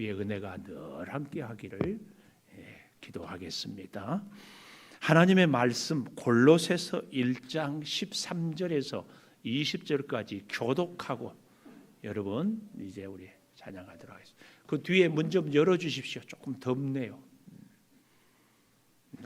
주의 은혜가 늘 함께 하기를 기도하겠습니다. 하나님의 말씀 골로새서 1장 13절에서 20절까지 교독하고 여러분 이제 우리 찬양하도록 하겠습니다. 그 뒤에 문 좀 열어주십시오. 조금 덥네요.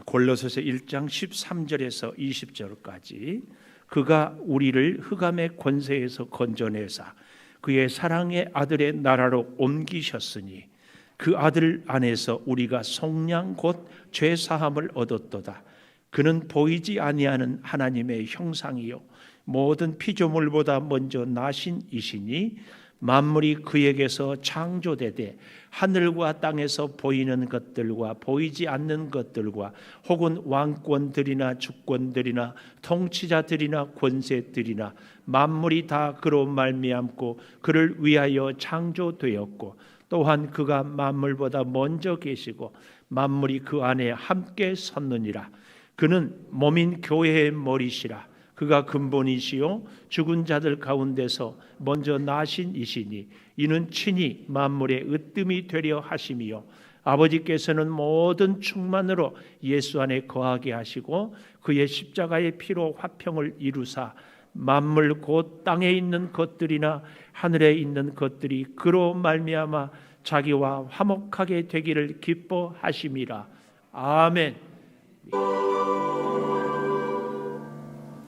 골로새서 1장 13절에서 20절까지 그가 우리를 흑암의 권세에서 건져내사 그의 사랑의 아들의 나라로 옮기셨으니 그 아들 안에서 우리가 속량 곧 죄사함을 얻었도다. 그는 보이지 아니하는 하나님의 형상이요 모든 피조물보다 먼저 나신 이시니 만물이 그에게서 창조되되 하늘과 땅에서 보이는 것들과 보이지 않는 것들과 혹은 왕권들이나 주권들이나 통치자들이나 권세들이나 만물이 다 그로 말미암고 그를 위하여 창조되었고 또한 그가 만물보다 먼저 계시고 만물이 그 안에 함께 섰느니라. 그는 몸인 교회의 머리시라. 그가 근본이시요 죽은 자들 가운데서 먼저 나신 이시니 이는 친히 만물의 으뜸이 되려 하심이요 아버지께서는 모든 충만으로 예수 안에 거하게 하시고 그의 십자가의 피로 화평을 이루사 만물 곧 땅에 있는 것들이나 하늘에 있는 것들이 그로 말미암아 자기와 화목하게 되기를 기뻐하심이라. 아멘.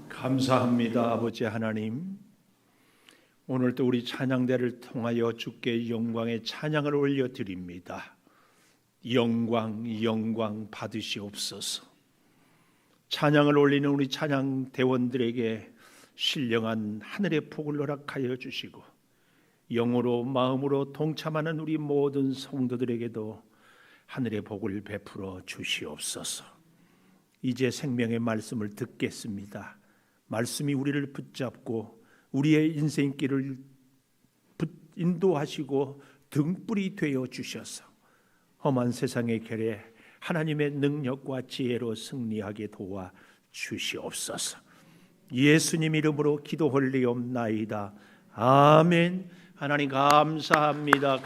감사합니다. 아버지 하나님, 오늘도 우리 찬양대를 통하여 주께 영광의 찬양을 올려드립니다. 영광 받으시옵소서. 찬양을 올리는 우리 찬양대원들에게 신령한 하늘의 복을 허락하여 주시고 영으로 마음으로 동참하는 우리 모든 성도들에게도 하늘의 복을 베풀어 주시옵소서. 이제 생명의 말씀을 듣겠습니다. 말씀이 우리를 붙잡고 우리의 인생길을 인도하시고 등불이 되어 주셔서 험한 세상의 결에 하나님의 능력과 지혜로 승리하게 도와 주시옵소서. 예수님 이름으로 기도홀리옵나이다. 아멘. 하나님 감사합니다.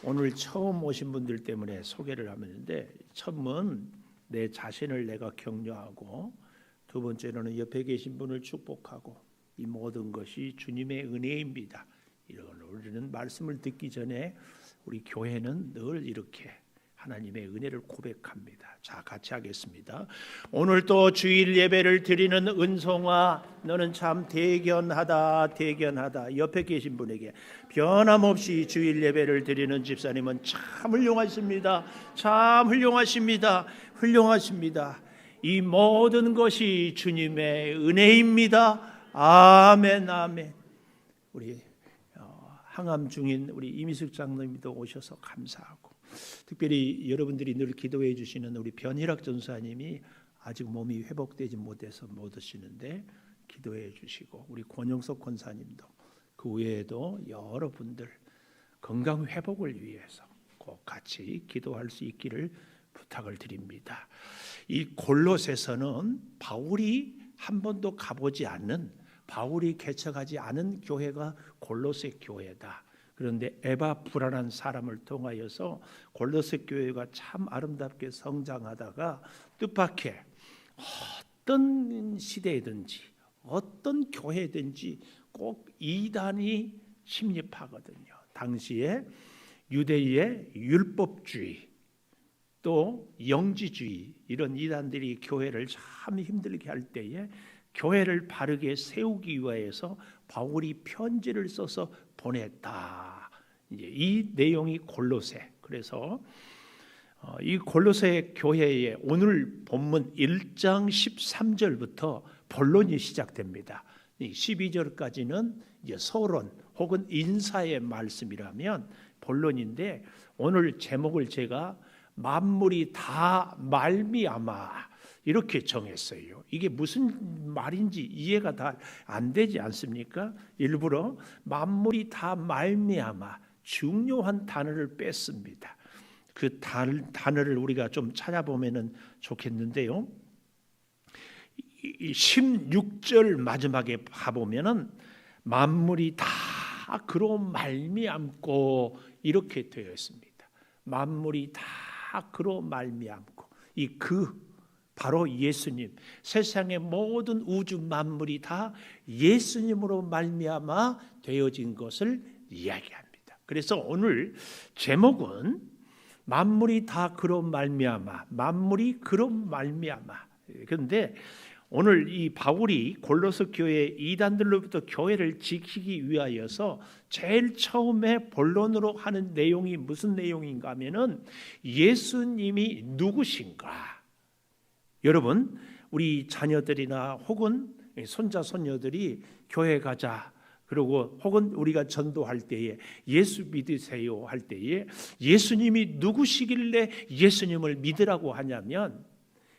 오늘 처음 오신 분들 때문에 소개를 하는데, 처음은 내 자신을 내가 격려하고, 두 번째로는 옆에 계신 분을 축복하고, 이 모든 것이 주님의 은혜입니다. 이런 우리는 말씀을 듣기 전에 우리 교회는 늘 이렇게 하나님의 은혜를 고백합니다. 자, 같이 하겠습니다. 오늘 또 주일 예배를 드리는 은송아, 너는 참 대견하다. 옆에 계신 분에게 변함없이 주일 예배를 드리는 집사님은 참 훌륭하십니다. 훌륭하십니다. 이 모든 것이 주님의 은혜입니다. 아멘. 우리 항암 중인 우리 이미숙 장로님도 오셔서 감사하고, 특별히 여러분들이 늘 기도해 주시는 우리 변희락 전사님이 아직 몸이 회복되지 못해서 못 오시는데 기도해 주시고, 우리 권영석 권사님도, 그 외에도 여러분들 건강 회복을 위해서 꼭 같이 기도할 수 있기를 부탁을 드립니다. 이 골로새서는 바울이 한 번도 가보지 않는, 바울이 개척하지 않은 교회가 골로새 교회다. 그런데 에바브라는 사람을 통하여서 골로새 교회가 참 아름답게 성장하다가 뜻밖의 어떤 시대든지 어떤 교회든지 꼭 이단이 침입하거든요. 당시에 유대의 율법주의 또 영지주의, 이런 이단들이 교회를 참 힘들게 할 때에 교회를 바르게 세우기 위해서 바울이 편지를 써서 보냈다. 이제 이 내용이 골로새. 그래서 이 골로새 교회의 오늘 본문 1장 13절부터 본론이 시작됩니다. 12절까지는 이제 서론 혹은 인사의 말씀이라면 본론인데, 오늘 제목을 제가 만물이 다 말미암아 이렇게 정했어요. 이게 무슨 말인지 이해가 다 안 되지 않습니까? 일부러 만물이 다 말미암아 중요한 단어를 뺐습니다. 그 단어를 우리가 좀 찾아보면 좋겠는데요. 16절 마지막에 가보면은 만물이 다 다 그로 말미암고 이렇게 되어 있습니다. 만물이 다 그로 말미암고 이 바로 예수님, 세상의 모든 우주 만물이 다 예수님으로 말미암아 되어진 것을 이야기합니다. 그래서 오늘 제목은 만물이 다 그로 말미암아, 만물이 그로 말미암아. 그런데 오늘 이 바울이 골로새 교회 이단들로부터 교회를 지키기 위하여서 제일 처음에 본론으로 하는 내용이 무슨 내용인가 하면은 예수님이 누구신가. 여러분, 우리 자녀들이나 혹은 손자 손녀들이 교회 가자, 그리고 혹은 우리가 전도할 때에 예수 믿으세요 할 때에 예수님이 누구시길래 예수님을 믿으라고 하냐면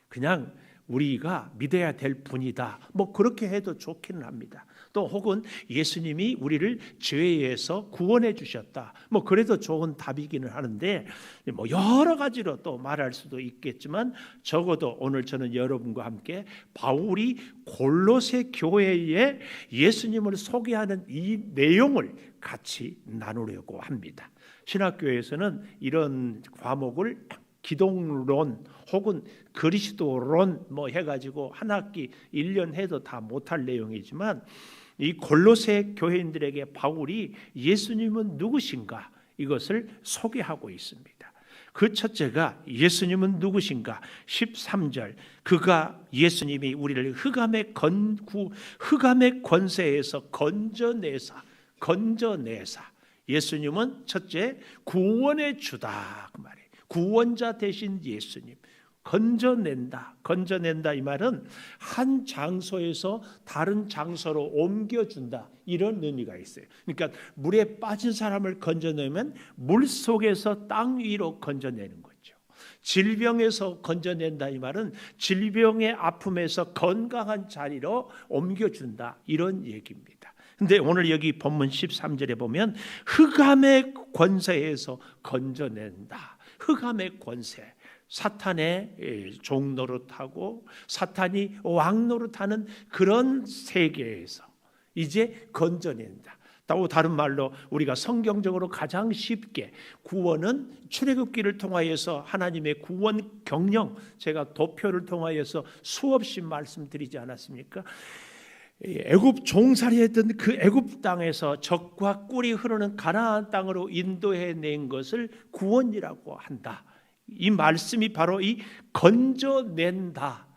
그냥 우리가 믿어야 될 분이다, 뭐 그렇게 해도 좋기는 합니다. 또 혹은 예수님이 우리를 죄에서 구원해 주셨다, 뭐 그래도 좋은 답이기는 하는데 뭐 여러 가지로 또 말할 수도 있겠지만 적어도 오늘 저는 여러분과 함께 바울이 골로새 교회에 예수님을 소개하는 이 내용을 같이 나누려고 합니다. 신학교에서는 이런 과목을 기독론 혹은 그리스도론 뭐 해가지고 한 학기 1년 해도 다 못할 내용이지만 이 골로새 교회인들에게 바울이 예수님은 누구신가 이것을 소개하고 있습니다. 그 첫째가 예수님은 누구신가 13절 그가 예수님이 우리를 흑암의 권세에서 건져내사 예수님은 첫째 구원의 주다 그 말이에요. 구원자 되신 예수님 건져낸다 이 말은 한 장소에서 다른 장소로 옮겨준다 이런 의미가 있어요. 그러니까 물에 빠진 사람을 건져내면 물 속에서 땅 위로 건져내는 거죠. 질병에서 건져낸다 이 말은 질병의 아픔에서 건강한 자리로 옮겨준다 이런 얘기입니다. 근데 오늘 여기 본문 13절에 보면 흑암의 권세에서 건져낸다. 흑암의 권세, 사탄의 종노릇하고 사탄이 왕노릇하는 그런 세계에서 이제 건져낸다. 또 다른 말로 우리가 성경적으로 가장 쉽게 구원은 출애굽기를 통하여서 하나님의 구원 경영, 제가 도표를 통하여서 수없이 말씀드리지 않았습니까? 애굽 종살이했던 그 애굽 땅에서 젖과 꿀이 흐르는 가나안 땅으로 인도해낸 것을 구원이라고 한다. 이 말씀이 바로 이 건져낸다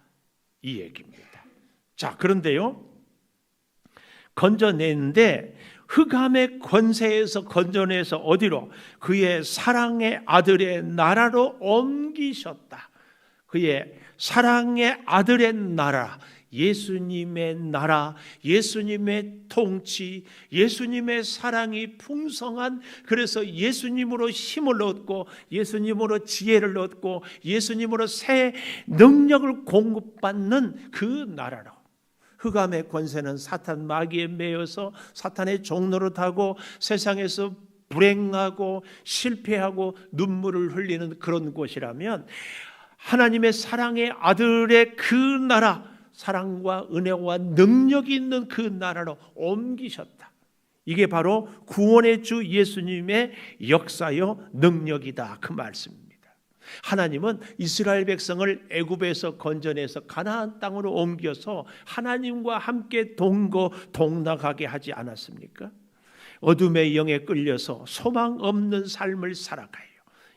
이 얘기입니다. 자, 그런데요, 건져내는데 흑암의 권세에서 건져내서 어디로? 그의 사랑의 아들의 나라로 옮기셨다. 그의 사랑의 아들의 나라, 예수님의 나라, 예수님의 통치, 예수님의 사랑이 풍성한, 그래서 예수님으로 힘을 얻고 예수님으로 지혜를 얻고 예수님으로 새 능력을 공급받는 그 나라로. 흑암의 권세는 사탄 마귀에 매여서 사탄의 종노릇하고 세상에서 불행하고 실패하고 눈물을 흘리는 그런 곳이라면 하나님의 사랑의 아들의 그 나라, 사랑과 은혜와 능력이 있는 그 나라로 옮기셨다. 이게 바로 구원의 주 예수님의 역사요 능력이다 그 말씀입니다. 하나님은 이스라엘 백성을 애굽에서 건져내서 가나안 땅으로 옮겨서 하나님과 함께 동거동락하게 하지 않았습니까? 어둠의 영에 끌려서 소망 없는 삶을 살아가요.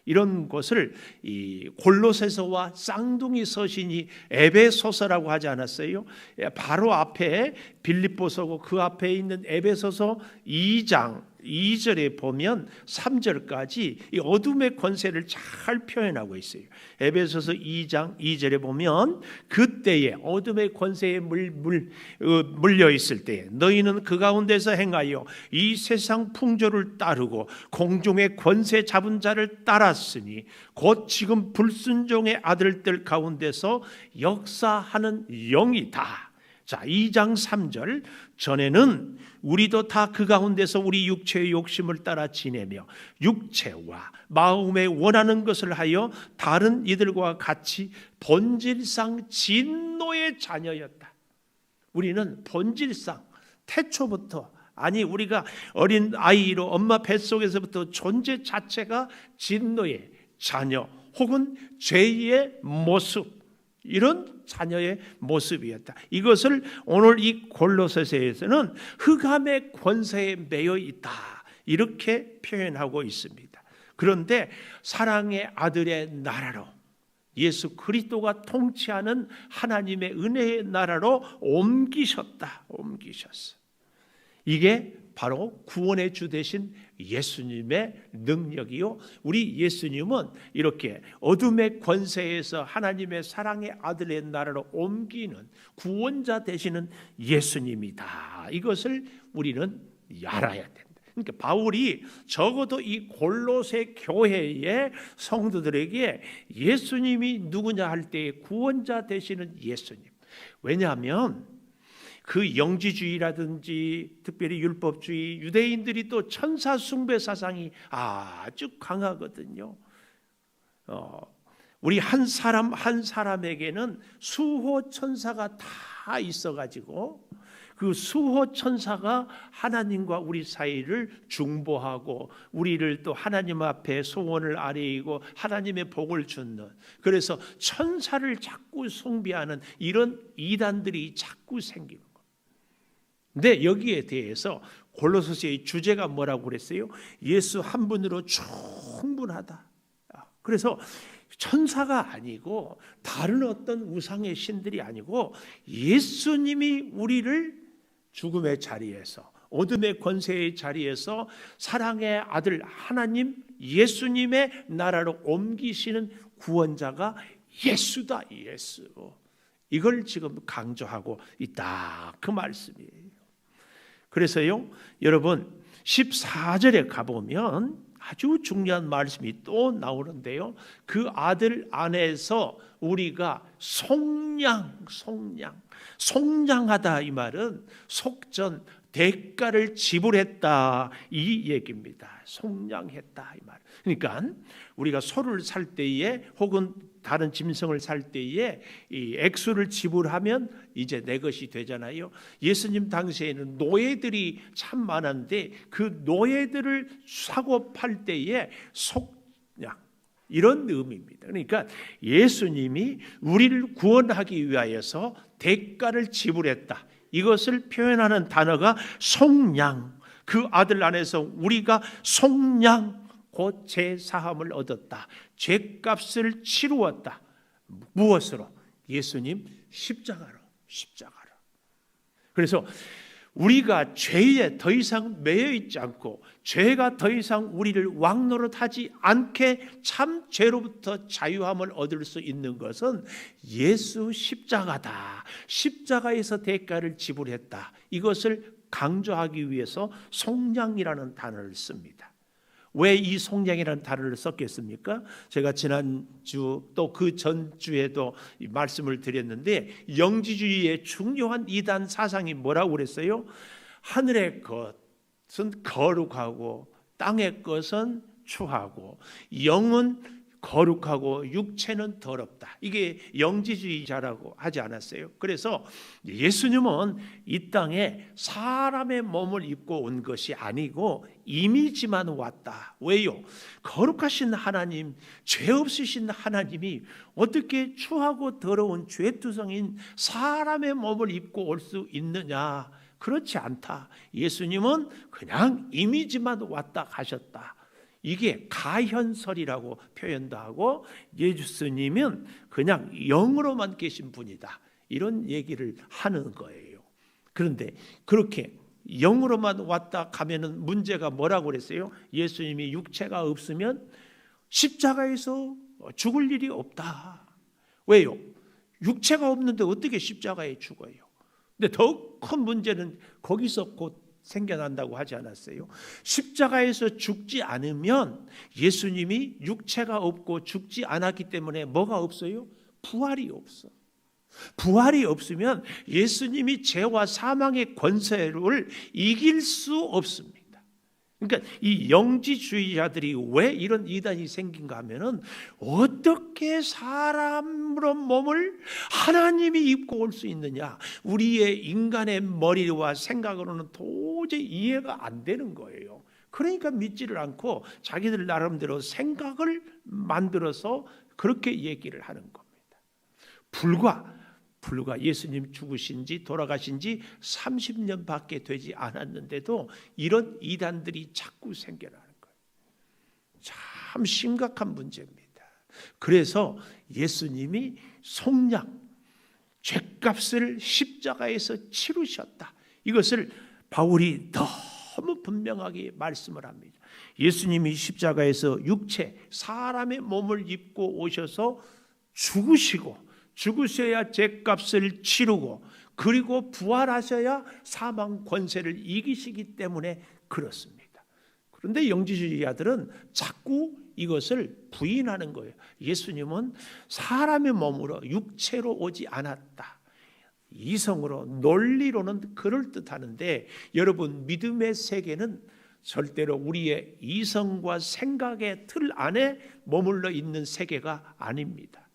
이런 것을 이 골로새서와 쌍둥이 서신이 에베소서라고 하지 않았어요? 바로 앞에 빌립보서고 그 앞에 있는 에베소서 2장 2절에 보면 3절까지 이 어둠의 권세를 잘 표현하고 있어요. 에베소서 2장 2절에 보면 그때에 어둠의 권세에 물려 있을 때에 너희는 그 가운데서 행하여 이 세상 풍조를 따르고 공중의 권세 잡은 자를 따랐으니 곧 지금 불순종의 아들들 가운데서 역사하는 영이다. 자, 2장 3절 전에는 우리도 다 그 가운데서 우리 육체의 욕심을 따라 지내며 육체와 마음에 원하는 것을 하여 다른 이들과 같이 본질상 진노의 자녀였다. 우리는 본질상 태초부터 아니, 우리가 어린 아이로 엄마 뱃속에서부터 존재 자체가 진노의 자녀 혹은 죄의 모습, 이런 자녀의 모습이었다. 이것을 오늘 이 골로새서에서는 흑암의 권세에 매여 있다, 이렇게 표현하고 있습니다. 그런데 사랑의 아들의 나라로, 예수 그리스도가 통치하는 하나님의 은혜의 나라로 옮기셨어. 이게 바로 구원의 주 되신 예수님의 능력이요, 우리 예수님은 이렇게 어둠의 권세에서 하나님의 사랑의 아들의 나라로 옮기는 구원자 되시는 예수님이다. 이것을 우리는 알아야 된다. 그러니까 바울이 적어도 이 골로새 교회의 성도들에게 예수님이 누구냐 할 때 구원자 되시는 예수님, 왜냐하면 그 영지주의라든지 특별히 율법주의, 유대인들이 또 천사 숭배 사상이 아주 강하거든요. 우리 한 사람 한 사람에게는 수호 천사가 다 있어가지고 그 수호 천사가 하나님과 우리 사이를 중보하고 우리를 또 하나님 앞에 소원을 아뢰이고 하나님의 복을 주는, 그래서 천사를 자꾸 숭배하는 이런 이단들이 자꾸 생기는 거예요. 근데 여기에 대해서 골로새서의 주제가 뭐라고 그랬어요? 예수 한 분으로 충분하다. 그래서 천사가 아니고 다른 어떤 우상의 신들이 아니고 예수님이 우리를 죽음의 자리에서, 어둠의 권세의 자리에서 사랑의 아들 하나님 예수님의 나라로 옮기시는 구원자가 예수다. 예수. 이걸 지금 강조하고 있다, 그 말씀이에요. 그래서요, 여러분 14절에 가보면 아주 중요한 말씀이 또 나오는데요, 그 아들 안에서 우리가 속량하다, 이 말은 속전, 대가를 지불했다, 이 얘기입니다. 속량했다, 이 말. 그러니까 우리가 소를 살 때에 혹은 다른 짐승을 살 때에 이 액수를 지불하면 이제 내 것이 되잖아요. 예수님 당시에는 노예들이 참 많았는데 그 노예들을 사고 팔 때에 속량, 이런 의미입니다. 그러니까 예수님이 우리를 구원하기 위하여서 대가를 지불했다, 이것을 표현하는 단어가 속량. 그 아들 안에서 우리가 속량, 곧 죄사함을 얻었다, 죄값을 치루었다. 무엇으로? 예수님 십자가로. 그래서 우리가 죄에 더 이상 매여 있지 않고 죄가 더 이상 우리를 왕노릇하지 않게 참 죄로부터 자유함을 얻을 수 있는 것은 예수 십자가다. 십자가에서 대가를 지불했다. 이것을 강조하기 위해서 속량이라는 단어를 씁니다. 왜 이 속량이라는 단어를 썼겠습니까? 제가 지난주 또 그 전주에도 말씀을 드렸는데, 영지주의의 중요한 이단 사상이 뭐라고 그랬어요? 하늘의 것은 거룩하고 땅의 것은 추하고 영은 거룩하고 육체는 더럽다. 이게 영지주의자라고 하지 않았어요? 그래서 예수님은 이 땅에 사람의 몸을 입고 온 것이 아니고 이미지만 왔다. 왜요? 거룩하신 하나님, 죄 없으신 하나님이 어떻게 추하고 더러운 죄투성인 사람의 몸을 입고 올 수 있느냐? 그렇지 않다. 예수님은 그냥 이미지만 왔다 가셨다. 이게 가현설이라고 표현도 하고, 예수님은 그냥 영으로만 계신 분이다, 이런 얘기를 하는 거예요. 그런데 그렇게 영으로만 왔다 가면은 문제가 뭐라고 그랬어요? 예수님이 육체가 없으면 십자가에서 죽을 일이 없다. 왜요? 육체가 없는데 어떻게 십자가에 죽어요? 근데 더 큰 문제는 거기서 곧 생겨난다고 하지 않았어요? 십자가에서 죽지 않으면, 예수님이 육체가 없고 죽지 않았기 때문에 뭐가 없어요? 부활이 없어. 부활이 없으면 예수님이 죄와 사망의 권세를 이길 수 없습니다. 그러니까 이 영지주의자들이 왜 이런 이단이 생긴가 하면은, 어떻게 사람으로 몸을 하나님이 입고 올 수 있느냐, 우리의 인간의 머리와 생각으로는 도저히 도저히 이해가 안 되는 거예요. 그러니까 믿지를 않고 자기들 나름대로 생각을 만들어서 그렇게 얘기를 하는 겁니다. 불과 예수님 죽으신 지 돌아가신 지 30년밖에 되지 않았는데도 이런 이단들이 자꾸 생겨나는 거예요. 참 심각한 문제입니다. 그래서 예수님이 속량, 죄값을 십자가에서 치르셨다. 이것을 바울이 너무 분명하게 말씀을 합니다. 예수님이 십자가에서 육체, 사람의 몸을 입고 오셔서 죽으셔야 죄값을 치르고 그리고 부활하셔야 사망 권세를 이기시기 때문에 그렇습니다. 그런데 영지주의자들은 자꾸 이것을 부인하는 거예요. 예수님은 사람의 몸으로 육체로 오지 않았다. 이성으로 논리로는 그럴듯하는데 여러분, 믿음의 세계는 절대로 우리의 이성과 생각의 틀 안에 머물러 있는 세계가 아닙니다.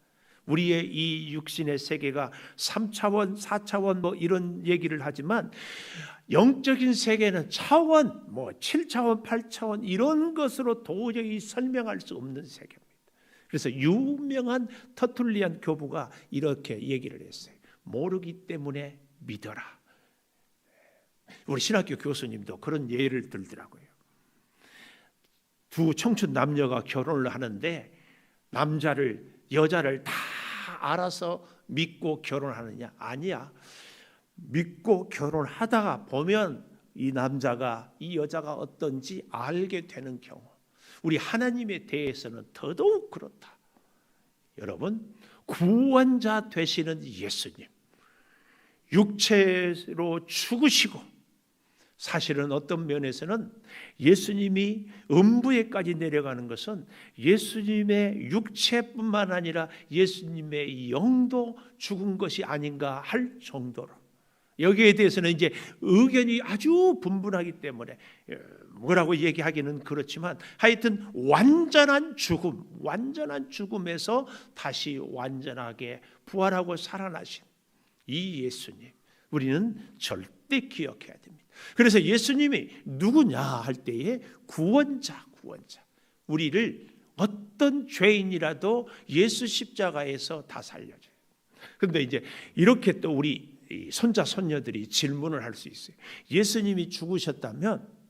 우리의 이 육신의 세계가 3차원, 4차원 뭐 이런 얘기를 하지만 영적인 세계는 차원, 7차원, 8차원 이런 것으로 도저히 설명할 수 없는 세계입니다. 그래서 유명한 터툴리안 교부가 이렇게 얘기를 했어요. 모르기 때문에 믿어라. 우리 신학교 교수님도 그런 예를 들더라고요. 두 청춘 남녀가 결혼을 하는데 여자를 다 알아서 믿고 결혼하느냐? 아니야. 믿고 결혼하다가 보면 이 남자가 이 여자가 어떤지 알게 되는 경우, 우리 하나님에 대해서는 더더욱 그렇다. 여러분, 구원자 되시는 예수님, 육체로 죽으시고, 사실은 어떤 면에서는 예수님이 음부에까지 내려가는 것은 예수님의 육체뿐만 아니라 예수님의 영도 죽은 것이 아닌가 할 정도로, 여기에 대해서는 이제 의견이 아주 분분하기 때문에 뭐라고 얘기하기는 그렇지만 하여튼 완전한 죽음에서 다시 완전하게 부활하고 살아나신 이 예수님, 우리는 절대 기억해야 됩니다. 그래서 예수님이 누구냐 할 때에 구원자. 우리를 어떤 죄인이라도 예수 십자가에서 다 살려줘요. 그런데 이제 이렇게 또 우리 손자 손녀들이 질문을 할 수 있어요. 예수님이 죽으셨다면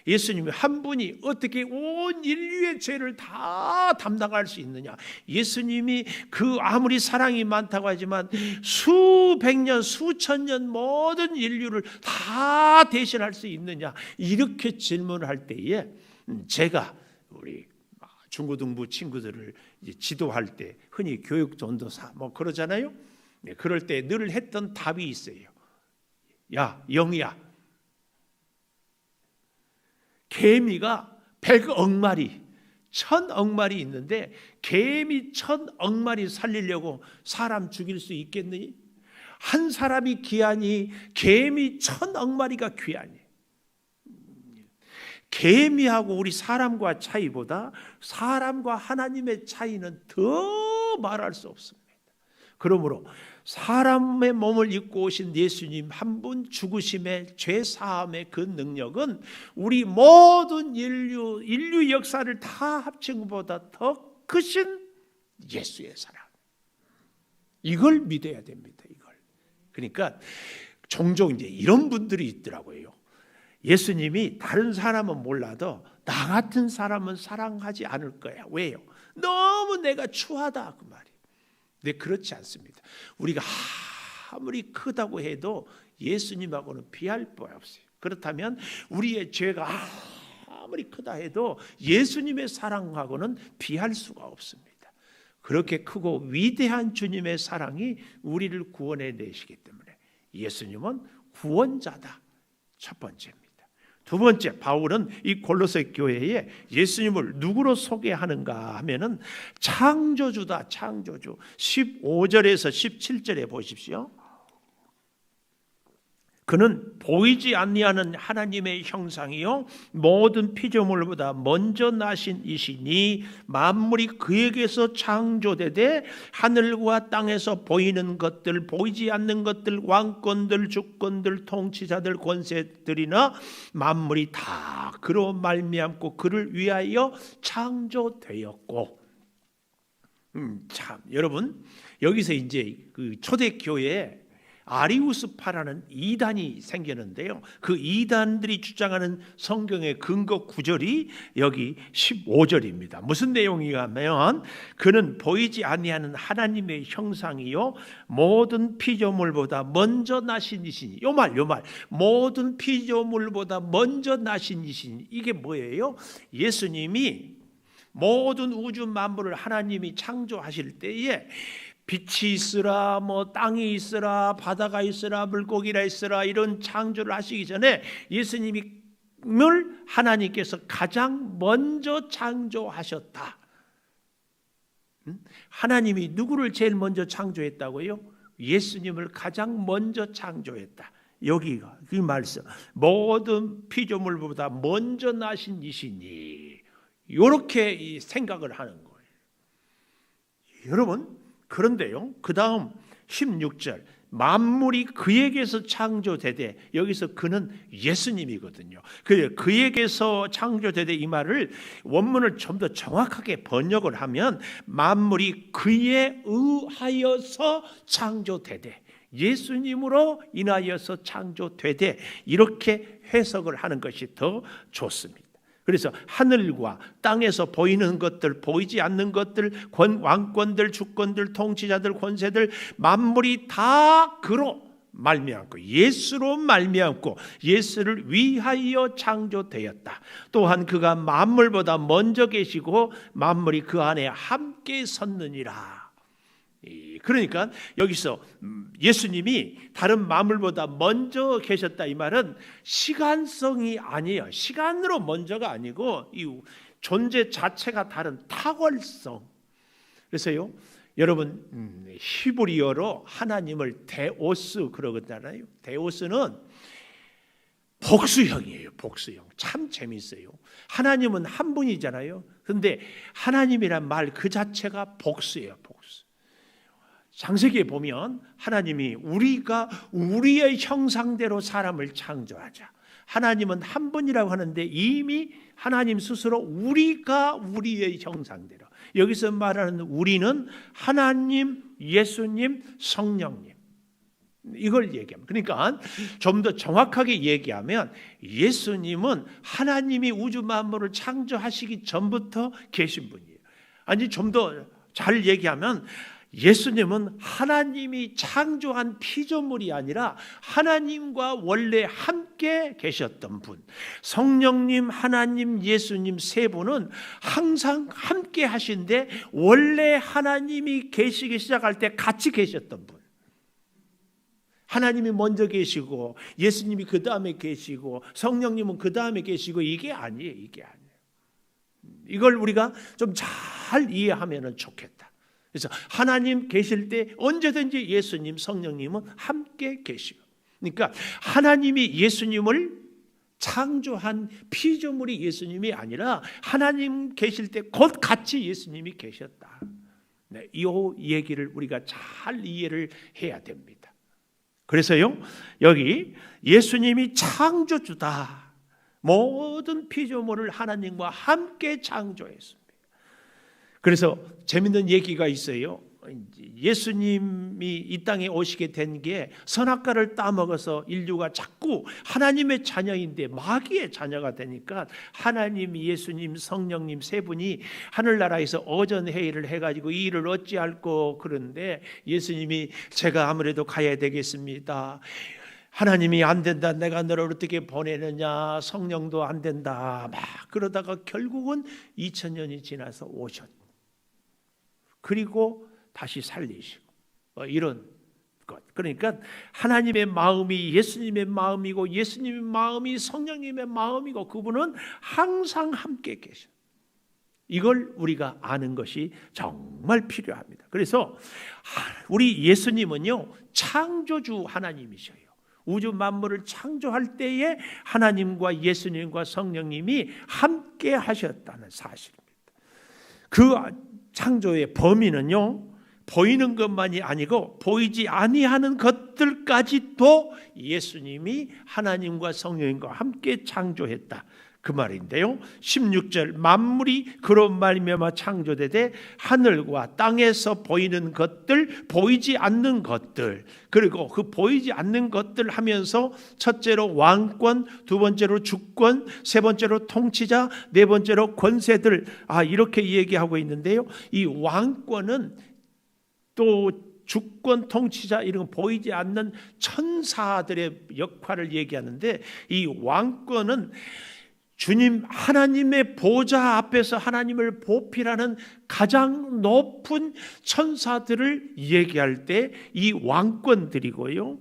예수님이 한 분이 어떻게 온 인류의 죄를 다 담당할 수 있느냐? 예수님이 그 아무리 사랑이 많다고 하지만 수백 년, 수천 년 모든 인류를 다 대신할 수 있느냐? 이렇게 질문을 할 때에 제가 우리 중고등부 친구들을 지도할 때 흔히 교육 전도사 그러잖아요. 네, 그럴 때 늘 했던 답이 있어요. 야, 영희야. 개미가 100억 마리, 1000억 마리 있는데 개미 1000억 마리 살리려고 사람 죽일 수 있겠느니? 한 사람이 귀하니 개미 1000억 마리가 귀하니. 개미하고 우리 사람과 차이보다 사람과 하나님의 차이는 더 말할 수 없습니다. 그러므로 사람의 몸을 입고 오신 예수님 한 분 죽으심의 죄사함의 그 능력은 우리 모든 인류 역사를 다 합친 것보다 더 크신 예수의 사랑, 이걸 믿어야 됩니다. 이걸. 그러니까 종종 이제 이런 분들이 있더라고요. 예수님이 다른 사람은 몰라도 나 같은 사람은 사랑하지 않을 거야. 왜요? 너무 내가 추하다 그 말이에요. 근데 그렇지 않습니다. 우리가 아무리 크다고 해도 예수님하고는 비할 바 없어요. 그렇다면 우리의 죄가 아무리 크다 해도 예수님의 사랑하고는 비할 수가 없습니다. 그렇게 크고 위대한 주님의 사랑이 우리를 구원해 내시기 때문에 예수님은 구원자다. 첫 번째입니다. 두 번째, 바울은 이 골로새 교회에 예수님을 누구로 소개하는가 하면은 창조주다. 창조주. 15절에서 17절에 보십시오. 그는 보이지 아니하는 하나님의 형상이요 모든 피조물보다 먼저 나신 이시니 만물이 그에게서 창조되되 하늘과 땅에서 보이는 것들 보이지 않는 것들 왕권들 주권들 통치자들 권세들이나 만물이 다 그로 말미암고 그를 위하여 창조되었고. 참 여러분, 여기서 이제 그 초대교회에 아리우스파라는 이단이 생겼는데요, 그 이단들이 주장하는 성경의 근거 구절이 여기 15절입니다. 무슨 내용이냐면 그는 보이지 아니하는 하나님의 형상이요 모든 피조물보다 먼저 나신 이시니. 요 말 모든 피조물보다 먼저 나신 이시니, 이게 뭐예요? 예수님이 모든 우주 만물을 하나님이 창조하실 때에 빛이 있으라, 땅이 있으라, 바다가 있으라, 물고기라 있으라, 이런 창조를 하시기 전에 예수님을 하나님께서 가장 먼저 창조하셨다. 하나님이 누구를 제일 먼저 창조했다고요? 예수님을 가장 먼저 창조했다. 여기가 이 말씀, 모든 피조물보다 먼저 나신 이시니, 이렇게 생각을 하는 거예요. 여러분, 그런데요, 그 다음 16절, 만물이 그에게서 창조되되, 여기서 그는 예수님이거든요. 그에게서 창조되되, 이 말을 원문을 좀 더 정확하게 번역을 하면 만물이 그에 의하여서 창조되되, 예수님으로 인하여서 창조되되, 이렇게 해석을 하는 것이 더 좋습니다. 그래서 하늘과 땅에서 보이는 것들 보이지 않는 것들 왕권들 주권들 통치자들 권세들 만물이 다 그로 말미암고 예수로 말미암고 예수를 위하여 창조되었다. 또한 그가 만물보다 먼저 계시고 만물이 그 안에 함께 섰느니라. 그러니까 여기서 예수님이 다른 만물보다 먼저 계셨다, 이 말은 시간성이 아니에요. 시간으로 먼저가 아니고 이 존재 자체가 다른 탁월성. 그래서요, 여러분, 히브리어로 하나님을 데오스 그러잖아요. 데오스는 복수형이에요. 복수형. 참 재밌어요. 하나님은 한 분이잖아요. 그런데 하나님이란 말 그 자체가 복수예요. 복수. 창세기에 보면 하나님이 우리가 우리의 형상대로 사람을 창조하자. 하나님은 한 분이라고 하는데 이미 하나님 스스로 우리가 우리의 형상대로. 여기서 말하는 우리는 하나님, 예수님, 성령님. 이걸 얘기합니다. 그러니까 좀 더 정확하게 얘기하면 예수님은 하나님이 우주 만물을 창조하시기 전부터 계신 분이에요. 아니, 좀 더 잘 얘기하면 예수님은 하나님이 창조한 피조물이 아니라 하나님과 원래 함께 계셨던 분. 성령님, 하나님, 예수님 세 분은 항상 함께 하신데 원래 하나님이 계시기 시작할 때 같이 계셨던 분. 하나님이 먼저 계시고 예수님이 그 다음에 계시고 성령님은 그 다음에 계시고, 이게 아니에요. 이게 아니에요. 이걸 우리가 좀 잘 이해하면 좋겠다. 그래서 하나님 계실 때 언제든지 예수님, 성령님은 함께 계시고, 그러니까 하나님이 예수님을 창조한 피조물이 예수님이 아니라 하나님 계실 때 곧 같이 예수님이 계셨다. 네, 이 얘기를 우리가 잘 이해를 해야 됩니다. 그래서요, 여기 예수님이 창조주다. 모든 피조물을 하나님과 함께 창조했습니다. 그래서 재밌는 얘기가 있어요. 예수님이 이 땅에 오시게 된 게 선악과를 따먹어서 인류가 자꾸 하나님의 자녀인데 마귀의 자녀가 되니까 하나님, 예수님, 성령님 세 분이 하늘나라에서 어전회의를 해가지고 이 일을 어찌할꼬 그러는데 예수님이 제가 아무래도 가야 되겠습니다. 하나님이 안 된다. 내가 너를 어떻게 보내느냐. 성령도 안 된다. 막 그러다가 결국은 2000년이 지나서 오셨. 그리고 다시 살리시고 이런 것. 그러니까 하나님의 마음이 예수님의 마음이고 예수님의 마음이 성령님의 마음이고 그분은 항상 함께 계셔. 이걸 우리가 아는 것이 정말 필요합니다. 그래서 우리 예수님은요, 창조주 하나님이셔요. 우주 만물을 창조할 때에 하나님과 예수님과 성령님이 함께 하셨다는 사실입니다. 그 창조의 범위는요, 보이는 것만이 아니고 보이지 아니하는 것들까지도 예수님이 하나님과 성령님과 함께 창조했다, 그 말인데요. 16절, 만물이 그로 말미암아 창조되되 하늘과 땅에서 보이는 것들, 보이지 않는 것들, 그리고 그 보이지 않는 것들 하면서 첫째로 왕권, 두 번째로 주권, 세 번째로 통치자, 네 번째로 권세들, 이렇게 얘기하고 있는데요. 이 왕권은 또 주권, 통치자, 이런 보이지 않는 천사들의 역할을 얘기하는데, 이 왕권은 주님 하나님의 보좌 앞에서 하나님을 보필하는 가장 높은 천사들을 얘기할 때 이 왕권들이고요.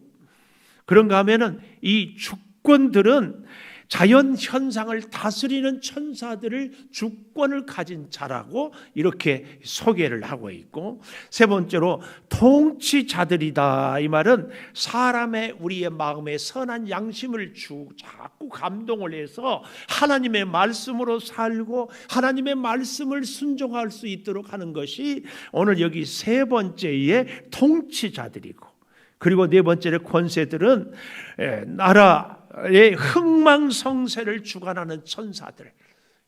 그런가 하면은 이 주권들은 자연 현상을 다스리는 천사들을 주권을 가진 자라고 이렇게 소개를 하고 있고, 세 번째로 통치자들이다. 이 말은 사람의 우리의 마음에 선한 양심을 자꾸 감동을 해서 하나님의 말씀으로 살고 하나님의 말씀을 순종할 수 있도록 하는 것이 오늘 여기 세 번째의 통치자들이고, 그리고 네 번째의 권세들은 나라의 흥망성쇠를 주관하는 천사들,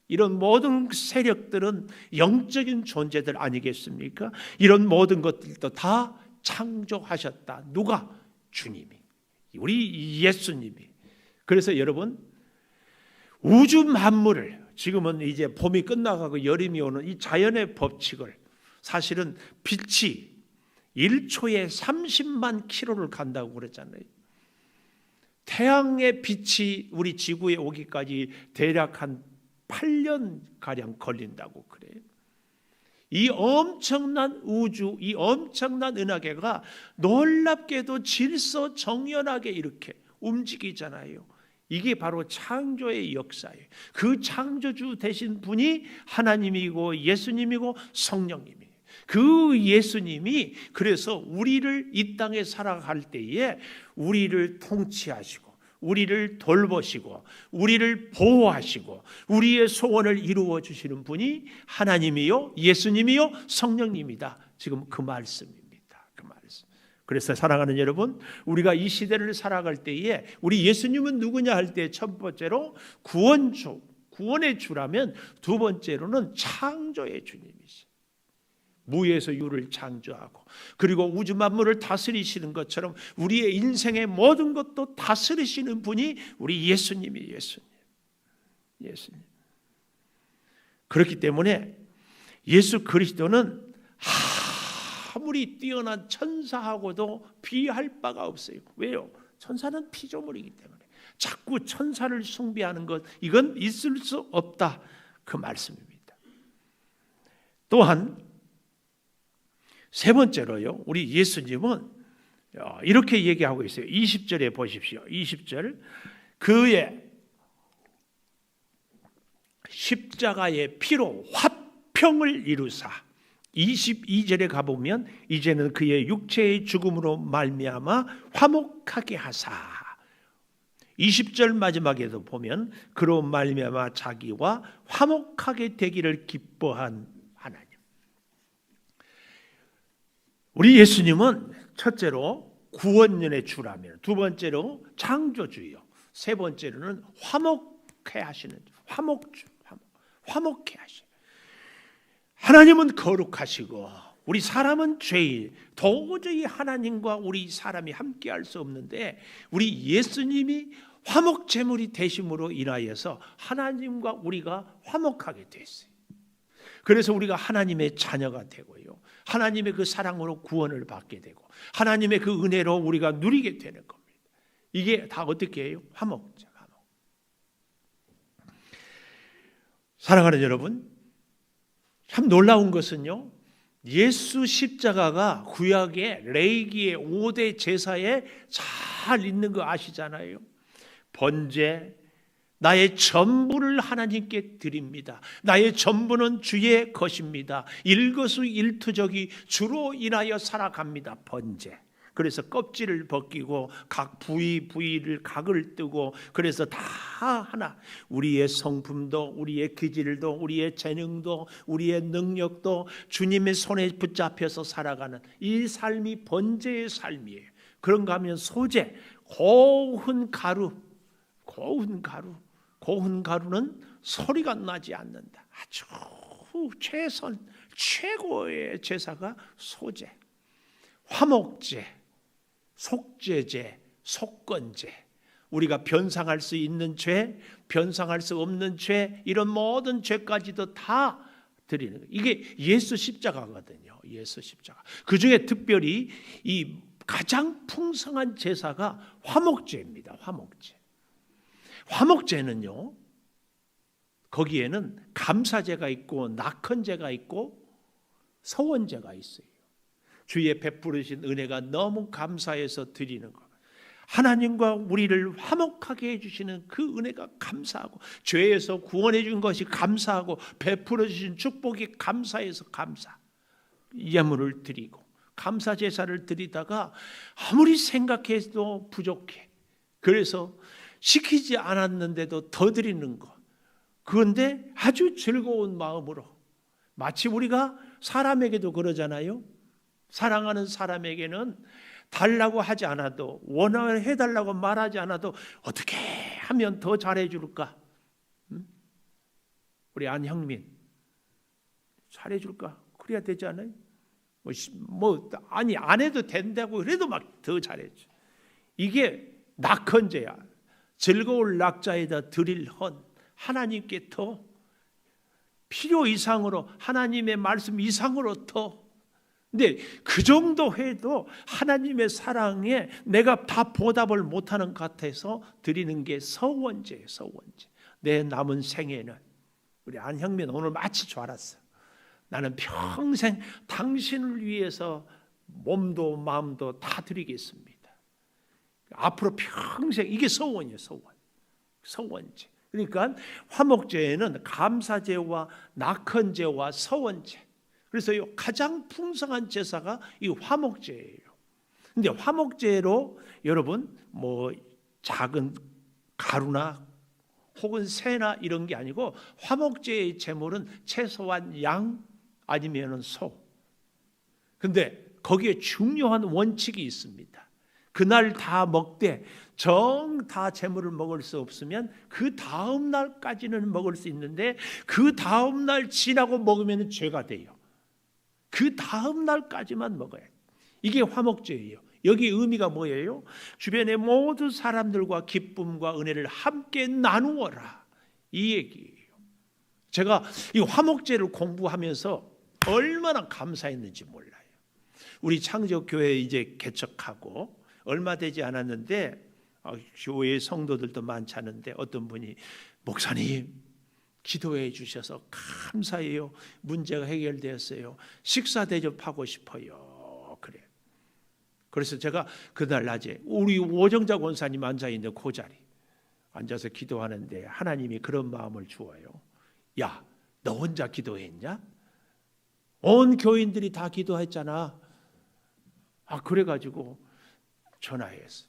이런 모든 세력들은 영적인 존재들 아니겠습니까? 이런 모든 것들도 다 창조하셨다. 누가? 주님이, 우리 예수님이. 그래서 여러분, 우주 만물을, 지금은 이제 봄이 끝나가고 여름이 오는 이 자연의 법칙을, 사실은 빛이 1초에 30만 킬로를 간다고 그랬잖아요. 태양의 빛이 우리 지구에 오기까지 대략 한 8년가량 걸린다고 그래요. 이 엄청난 우주, 이 엄청난 은하계가 놀랍게도 질서정연하게 이렇게 움직이잖아요. 이게 바로 창조의 역사예요. 그 창조주 되신 분이 하나님이고 예수님이고 성령님이에요. 그 예수님이 그래서 우리를 이 땅에 살아갈 때에 우리를 통치하시고 우리를 돌보시고 우리를 보호하시고 우리의 소원을 이루어 주시는 분이 하나님이요 예수님이요 성령님이다. 지금 그 말씀입니다. 그 말씀. 그래서 사랑하는 여러분, 우리가 이 시대를 살아갈 때에 우리 예수님은 누구냐 할 때 첫 번째로 구원주, 구원의 주라면 두 번째로는 창조의 주님이시. 무에서 유를 창조하고 그리고 우주 만물을 다스리시는 것처럼 우리의 인생의 모든 것도 다스리시는 분이 우리 예수님이 예수님. 그렇기 때문에 예수 그리스도는 아무리 뛰어난 천사하고도 비할 바가 없어요. 왜요? 천사는 피조물이기 때문에. 자꾸 천사를 숭배하는 것, 이건 있을 수 없다, 그 말씀입니다. 또한 세 번째로요, 우리 예수님은 이렇게 얘기하고 있어요. 20절에 보십시오. 20절, 그의 십자가의 피로 화평을 이루사. 22절에 가보면 이제는 그의 육체의 죽음으로 말미암아 화목하게 하사. 20절 마지막에도 보면 그로 말미암아 자기와 화목하게 되기를 기뻐한 하나님. 우리 예수님은 첫째로 구원론의 주라면, 두 번째로 창조주요, 세 번째로는 화목해 하시는 화목주, 화목해 하시는. 하나님은 거룩하시고 우리 사람은 죄인, 도저히 하나님과 우리 사람이 함께할 수 없는데 우리 예수님이 화목제물이 되심으로 인하여서 하나님과 우리가 화목하게 됐어요. 그래서 우리가 하나님의 자녀가 되고요, 하나님의 그 사랑으로 구원을 받게 되고 하나님의 그 은혜로 우리가 누리게 되는 겁니다. 이게 다 어떻게 해요? 화목자. 사랑하는 여러분, 참 놀라운 것은요, 예수 십자가가 구약의 레위기의 5대 제사에 잘 있는 거 아시잖아요. 번제, 나의 전부를 하나님께 드립니다. 나의 전부는 주의 것입니다. 일거수일투족이 주로 인하여 살아갑니다. 번제. 그래서 껍질을 벗기고 각 부위를 각을 뜨고, 그래서 다 하나, 우리의 성품도 우리의 기질도 우리의 재능도 우리의 능력도 주님의 손에 붙잡혀서 살아가는 이 삶이 번제의 삶이에요. 그런가 하면 소제, 고운 가루는 소리가 나지 않는다. 아주 최선 최고의 제사가 소제, 화목제, 속죄제, 속건제, 우리가 변상할 수 있는 죄, 변상할 수 없는 죄, 이런 모든 죄까지도 다 드리는 거예요. 이게 예수 십자가거든요. 예수 십자가. 그 중에 특별히 이 가장 풍성한 제사가 화목제입니다. 화목제. 화목제는요, 거기에는 감사제가 있고 낙헌제가 있고 서원제가 있어요. 주의 베푸르신 은혜가 너무 감사해서 드리는 것, 하나님과 우리를 화목하게 해주시는 그 은혜가 감사하고, 죄에서 구원해 준 것이 감사하고, 베풀어 주신 축복이 감사해서 감사, 예물을 드리고 감사 제사를 드리다가 아무리 생각해도 부족해. 그래서 시키지 않았는데도 더 드리는 것. 그런데 아주 즐거운 마음으로, 마치 우리가 사람에게도 그러잖아요. 사랑하는 사람에게는 달라고 하지 않아도, 원해달라고 말하지 않아도 어떻게 하면 더 잘해줄까? 우리 안형민 잘해줄까? 그래야 되지 않아요? 아니 안 해도 된다고 그래도 막 더 잘해줘. 이게 낙헌제야. 즐거울 낙자에다 드릴 헌, 하나님께 더 필요 이상으로, 하나님의 말씀 이상으로 더. 근데 그 정도 해도 하나님의 사랑에 내가 다 보답을 못하는 것 같아서 드리는 게 서원제예요. 서원제. 내 남은 생에는, 우리 안형민 오늘 마치 줄 알았어. 나는 평생 당신을 위해서 몸도 마음도 다 드리겠습니다. 앞으로 평생. 이게 서원이에요. 서원. 서원제. 그러니까 화목제에는 감사제와 낙헌제와 서원제, 그래서 이 가장 풍성한 제사가 이 화목제예요. 근데 화목제로 여러분 작은 가루나 혹은 새나 이런 게 아니고, 화목제의 제물은 최소한 양 아니면은 소. 근데 거기에 중요한 원칙이 있습니다. 그날 다 먹되 정 다 제물을 먹을 수 없으면 그 다음 날까지는 먹을 수 있는데, 그 다음 날 지나고 먹으면 죄가 돼요. 그 다음 날까지만 먹어야 돼요. 이게 화목제예요. 여기 의미가 뭐예요? 주변의 모든 사람들과 기쁨과 은혜를 함께 나누어라, 이 얘기예요. 제가 이 화목제를 공부하면서 얼마나 감사했는지 몰라요. 우리 창조교회 이제 개척하고 얼마 되지 않았는데, 교회 성도들도 많지 않은데 어떤 분이, 목사님 기도해 주셔서 감사해요. 문제가 해결되었어요. 식사 대접하고 싶어요. 그래. 그래서 제가 그날 낮에 우리 오정자 권사님 앉아있는 그 자리 앉아서 기도하는데 하나님이 그런 마음을 주어요. 야, 너 혼자 기도했냐? 온 교인들이 다 기도했잖아. 그래가지고 전화했어.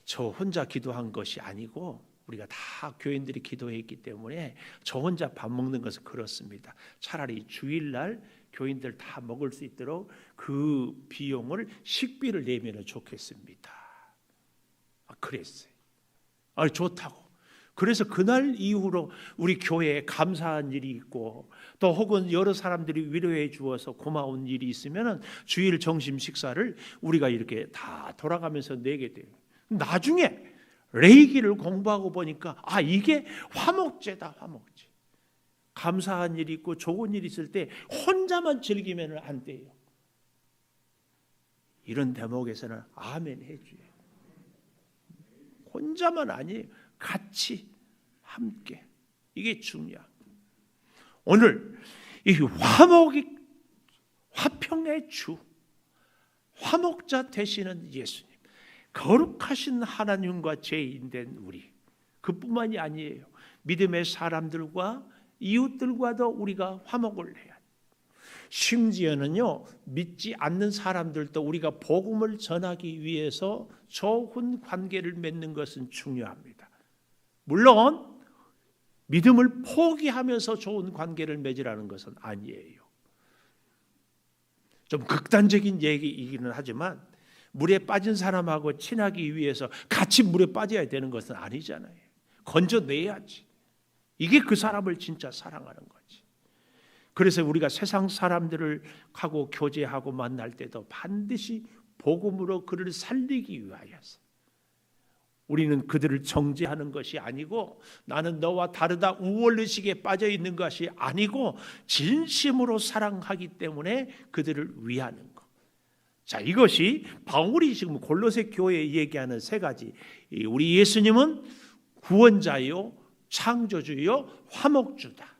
저 혼자 기도한 것이 아니고 우리가 다 교인들이 기도했기 때문에 저 혼자 밥 먹는 것은 그렇습니다. 차라리 주일날 교인들 다 먹을 수 있도록 그 비용을 식비를 내면 좋겠습니다. 그랬어요. 좋다고. 그래서 그날 이후로 우리 교회에 감사한 일이 있고, 또 혹은 여러 사람들이 위로해 주어서 고마운 일이 있으면 주일 점심 식사를 우리가 이렇게 다 돌아가면서 내게 돼요. 나중에 레이기를 공부하고 보니까 이게 화목제다. 화목제. 감사한 일이 있고 좋은 일이 있을 때 혼자만 즐기면 안 돼요. 이런 대목에서는 아멘 해줘요. 혼자만 아니에요. 같이 함께. 이게 중요합니다. 오늘 이 화목이, 화평의 주, 화목자 되시는 예수님, 거룩하신 하나님과 죄인된 우리, 그뿐만이 아니에요. 믿음의 사람들과 이웃들과도 우리가 화목을 해야 돼요. 심지어는요, 믿지 않는 사람들도 우리가 복음을 전하기 위해서 좋은 관계를 맺는 것은 중요합니다. 물론 믿음을 포기하면서 좋은 관계를 맺으라는 것은 아니에요. 좀 극단적인 얘기이기는 하지만 물에 빠진 사람하고 친하기 위해서 같이 물에 빠져야 되는 것은 아니잖아요. 건져내야지. 이게 그 사람을 진짜 사랑하는 거지. 그래서 우리가 세상 사람들을 하고 교제하고 만날 때도 반드시 복음으로 그를 살리기 위하여서, 우리는 그들을 정죄하는 것이 아니고, 나는 너와 다르다 우월의식에 빠져 있는 것이 아니고, 진심으로 사랑하기 때문에 그들을 위하는 것. 자, 이것이 바울이 지금 골로새 교회에 얘기하는 세 가지. 우리 예수님은 구원자요, 창조주요, 화목주다.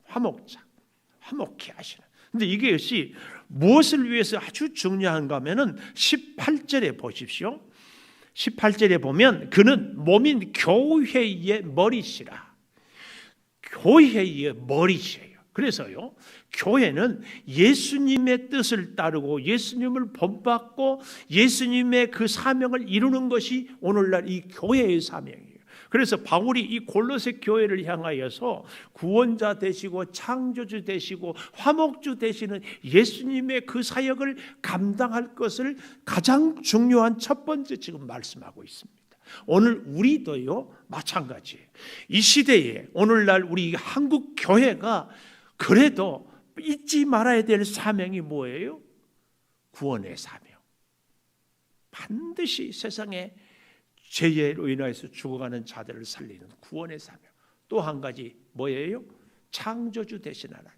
화목자, 화목케 하시는. 근데 이것이 무엇을 위해서 아주 중요한가 하면은 18절에 보십시오. 18절에 보면 그는 몸인 교회의 머리시라. 교회의 머리시에요. 그래서요, 교회는 예수님의 뜻을 따르고 예수님을 본받고 예수님의 그 사명을 이루는 것이 오늘날 이 교회의 사명이에요. 그래서 바울이 이 골로새 교회를 향하여서 구원자 되시고 창조주 되시고 화목주 되시는 예수님의 그 사역을 감당할 것을 가장 중요한 첫 번째 지금 말씀하고 있습니다. 오늘 우리도요 마찬가지예요. 이 시대에 오늘날 우리 한국 교회가 그래도 잊지 말아야 될 사명이 뭐예요? 구원의 사명. 반드시 세상에 죄로 인해서 죽어가는 자들을 살리는 구원의 사명. 또 한 가지 뭐예요? 창조주 되신 하나님.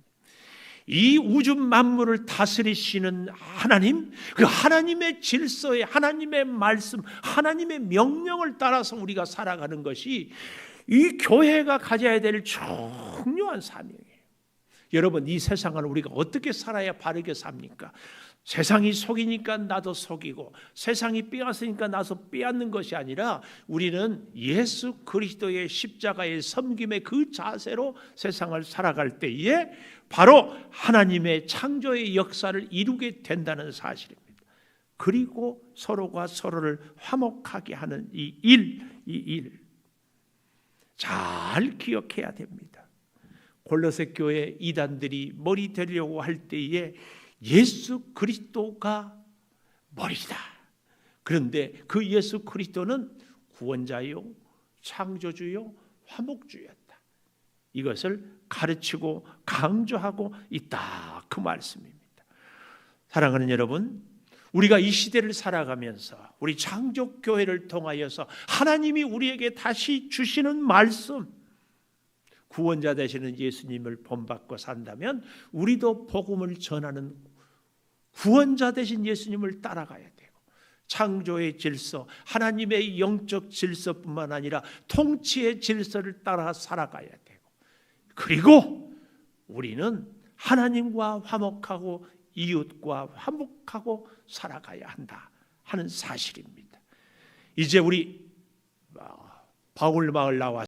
이 우주 만물을 다스리시는 하나님, 그 하나님의 질서에 하나님의 말씀, 하나님의 명령을 따라서 우리가 살아가는 것이 이 교회가 가져야 될 중요한 사명이에요. 여러분, 이 세상을 우리가 어떻게 살아야 바르게 삽니까? 세상이 속이니까 나도 속이고 세상이 빼앗으니까 나도 빼앗는 것이 아니라 우리는 예수 그리스도의 십자가의 섬김의 그 자세로 세상을 살아갈 때에 바로 하나님의 창조의 역사를 이루게 된다는 사실입니다. 그리고 서로가 서로를 화목하게 하는 이 일 잘 기억해야 됩니다. 골로새 교회 이단들이 머리 되려고 할 때에 예수 그리스도가 머리다. 그런데 그 예수 그리스도는 구원자요, 창조주요, 화목주였다. 이것을 가르치고 강조하고 있다. 그 말씀입니다. 사랑하는 여러분, 우리가 이 시대를 살아가면서 우리 창조교회를 통하여서 하나님이 우리에게 다시 주시는 말씀, 구원자 되시는 예수님을 본받고 산다면 우리도 복음을 전하는 구원자 되신 예수님을 따라가야 되고, 창조의 질서, 하나님의 영적 질서뿐만 아니라 통치의 질서를 따라 살아가야 되고, 그리고 우리는 하나님과 화목하고 이웃과 화목하고 살아가야 한다 하는 사실입니다. 이제 우리 바울 마을 나와